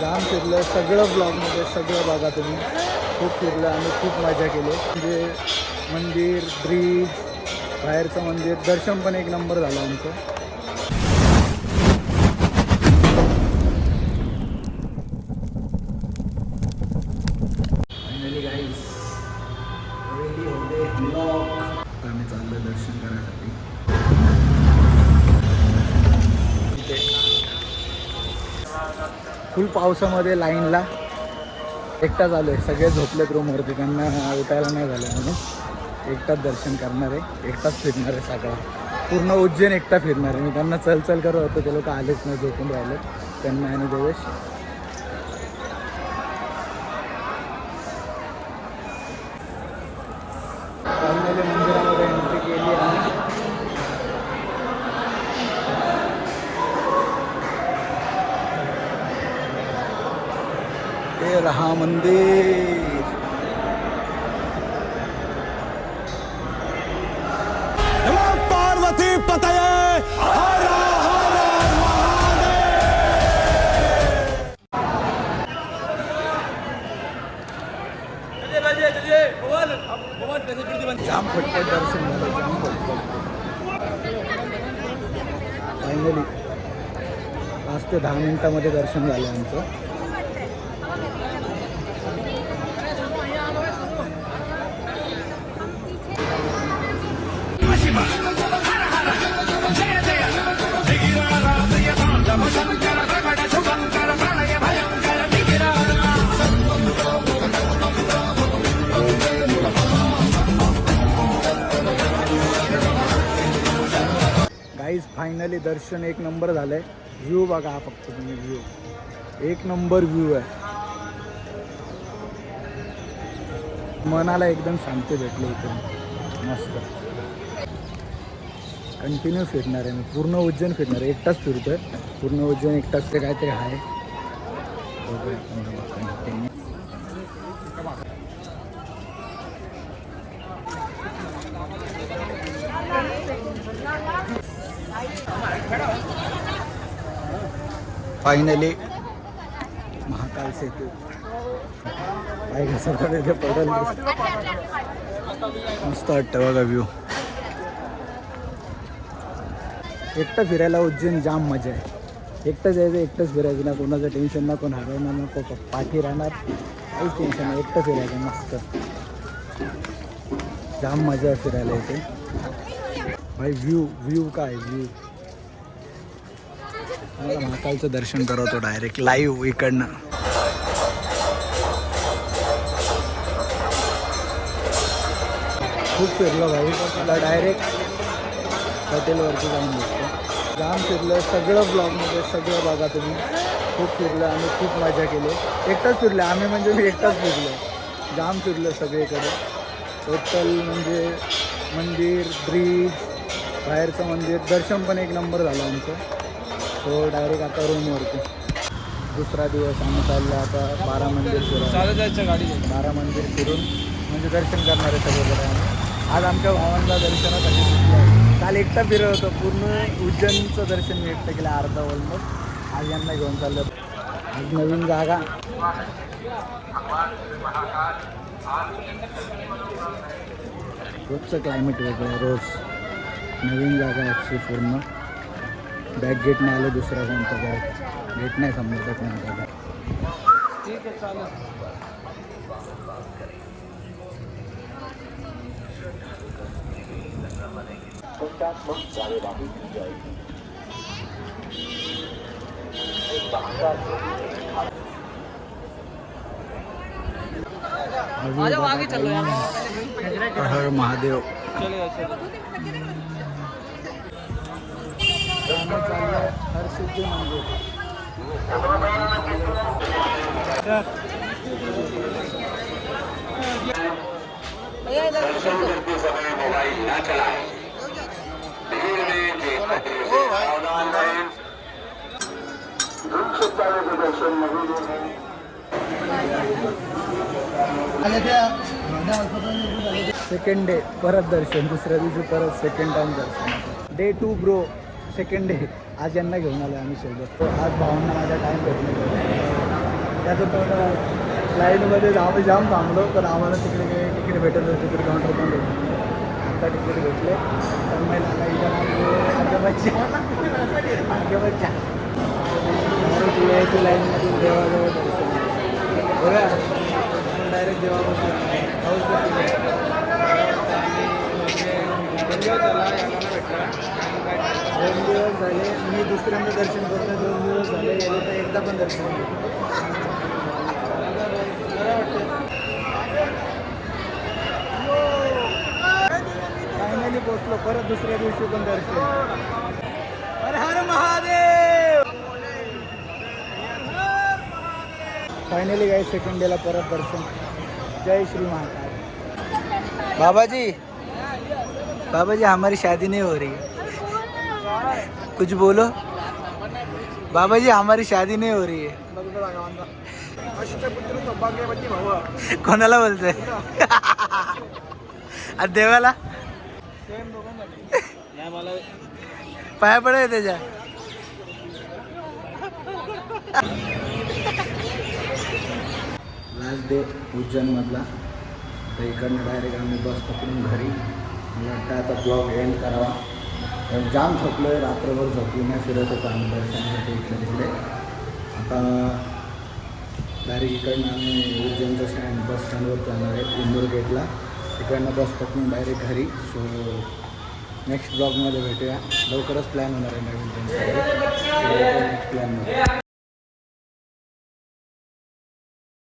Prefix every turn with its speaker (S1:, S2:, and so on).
S1: जाम फिरलं सगळं ब्लॉगमध्ये सगळं बघा तुम्ही. खूप फिरलं आणि खूप मजा केली. म्हणजे मंदिर, ब्रिज, बाहेरचं मंदिर, दर्शन पण एक नंबर झालं आमचं. फायनली गाईज रेडी होते ब्लॉग. आता आम्ही चाललो दर्शन करायसाठी. फुल पावसामध्ये लाईनला एकटाच आलो आहे. सगळे झोपलेत रूमवरती, त्यांना उठायला नाही झालं म्हणून एकटाच दर्शन करणार आहे. एकटाच फिरणार आहे सगळा. पूर्ण उज्जैन एकटा फिरणार आहे मी. त्यांना चल चल करत होतो, ते लोक आलेच नाही, झोपून राहिले त्यांना आणि देवेश. फायनली मंदिरामध्ये एंट्री केली आणि हे रहा मंदिर.
S2: पार्वती पतये हर हर
S1: जाम फटके दर्शन झालं, जाम फटके. फायनली 5 ते 10 मिनिटामध्ये दर्शन झालं आमचं. गाईज फायनली दर्शन एक नंबर झालं आहे. व्ह्यू बघा फक्त तुम्ही, व्ह्यू एक नंबर व्ह्यू आहे. मनाला एकदम शांती भेटली इथे. मस्त कंटिन्यू फिरणार आहे मी. पूर्ण उज्जैन फिरणार आहे. एकटाच फिरतोय पूर्ण उज्जैन एकटाच. ते काहीतरी आहे कंटिन्यू. फायनली महाकाल सेतू काय घसरता तिथे पडल. मस्त वाटतं बघा व्ह्यू. एकटं फिरायला उज्जैन जाम मजा आहे. एकटंच यायचं, एकटंच फिरायचं. ना कोणाचं टेन्शन, ना कोण हरवणार, ना पाठी राहणार, काहीच टेन्शन नाही. एकटं फिरायचं मस्त. जाम मजा आहे फिरायला इथे भाई. व्ह्यू काय व्ह्यू. मला महाकालचं दर्शन करवतो डायरेक्ट लाईव्ह इकडनं. खूप फिरलो भाई. मला डायरेक्ट हॉटेलवरती जाऊन भेटतो. जाम फिरलं सगळं ब्लॉगमध्ये सगळं बघा तुम्ही. खूप फिरलं आणि खूप मजा केली. एकटाच फिरलं आम्ही, म्हणजे मी एकटाच फिरलो. जाम फिरलं सगळीकडे. टोटल म्हणजे मंदिर, ब्रिज, बाहेरचं मंदिर, दर्शन पण एक नंबर झालं आमचं. सो डायरेक्ट आता रूमवरती. दुसरा दिवस आम्ही चाललो आता 12 मंदिर फिरून. 12 मंदिर फिरून म्हणजे दर्शन करणार आहे सगळीकडे. आज आमच्या भावांना दर्शनासाठी सुटलं. काल एकटा फिरत होतो. पूर्ण उज्जैनचं दर्शन मी एकटं केलं अर्धा ऑलमोस्ट. आज यांना घेऊन चाललं. आज नवीन जागा. रोजचं क्लायमेट वेगळं आहे. रोज नवीन जागा असते पूर्ण. बॅक गेटने आलं दुसरा कोणता काय गेट नाही समजतं कोणता काय. ठीक आहे चालेल. हर महादेव. हरसिद्धी मंदिर.
S3: दर्शन करते समय मोबाइल न चलाएं। भीड़ में सावधान रहें। धूप से पहले दर्शन नहीं देंगे।
S1: सेकंड डे परत दर्शन. दुसऱ्या दिवशी परत सेकंड टाइम दर्शन. Day 2 bro. Second day. आज यांना घेऊन आलो आम्ही सोबत. आज भावांना माझा टाईम भेटला. त्याचं तोंड लाईनमध्ये आम्ही जाम थांबलो पण आम्हाला तिकडे काही तिकीट भेटत होतं तिकीट काउंटर पण भेटलं आत्ता तिकीट भेटले तर महिला आगे बच्चा डायरेक्ट व्ही आय पी लाईनमधून देवाजवळ दर्शन बघा आपण डायरेक्ट देवापासून दोन दिवस झाले मी दुसऱ्यांदा दर्शन करतो 2 दिवस झाले गेलो तर एकदा पण दर्शन नाही फायनली पोचलो परत दुसऱ्या दिवशी पण दर्शन हर हर महादेव फायनली गए सेकंड डेला परत दर्शन जय श्री महाकाल बाबा जी हमारी शादी नहीं हो रही है कुछ बोलो बाबा जी हमारी शादी नहीं हो रही है कोणाला बोलतोय आणि देवाला पाया पडाय त्याच्या लास्ट डे उज्जैनमधला तर इकडनं डायरेक्ट आम्ही बस पकडून घरी मला वाटतं आता ब्लॉग एंड करावा जाम थकलो आहे रात्रभर झोपलो नाही फिरत होतो आम्ही दर्शनासाठी इकडे तिकडे आता डायरेक्ट इकडनं आम्ही उज्जैनचं स्टँड बस स्टँडवर जाणार आहे इंदूर गेटला तिकडनं बस पकडून डायरेक्ट घरी सो नेक्स्ट ब्लॉगमध्ये भेटूया लवकरच प्लॅन होणार आहे नवीन नेक्स्ट प्लॅनमध्ये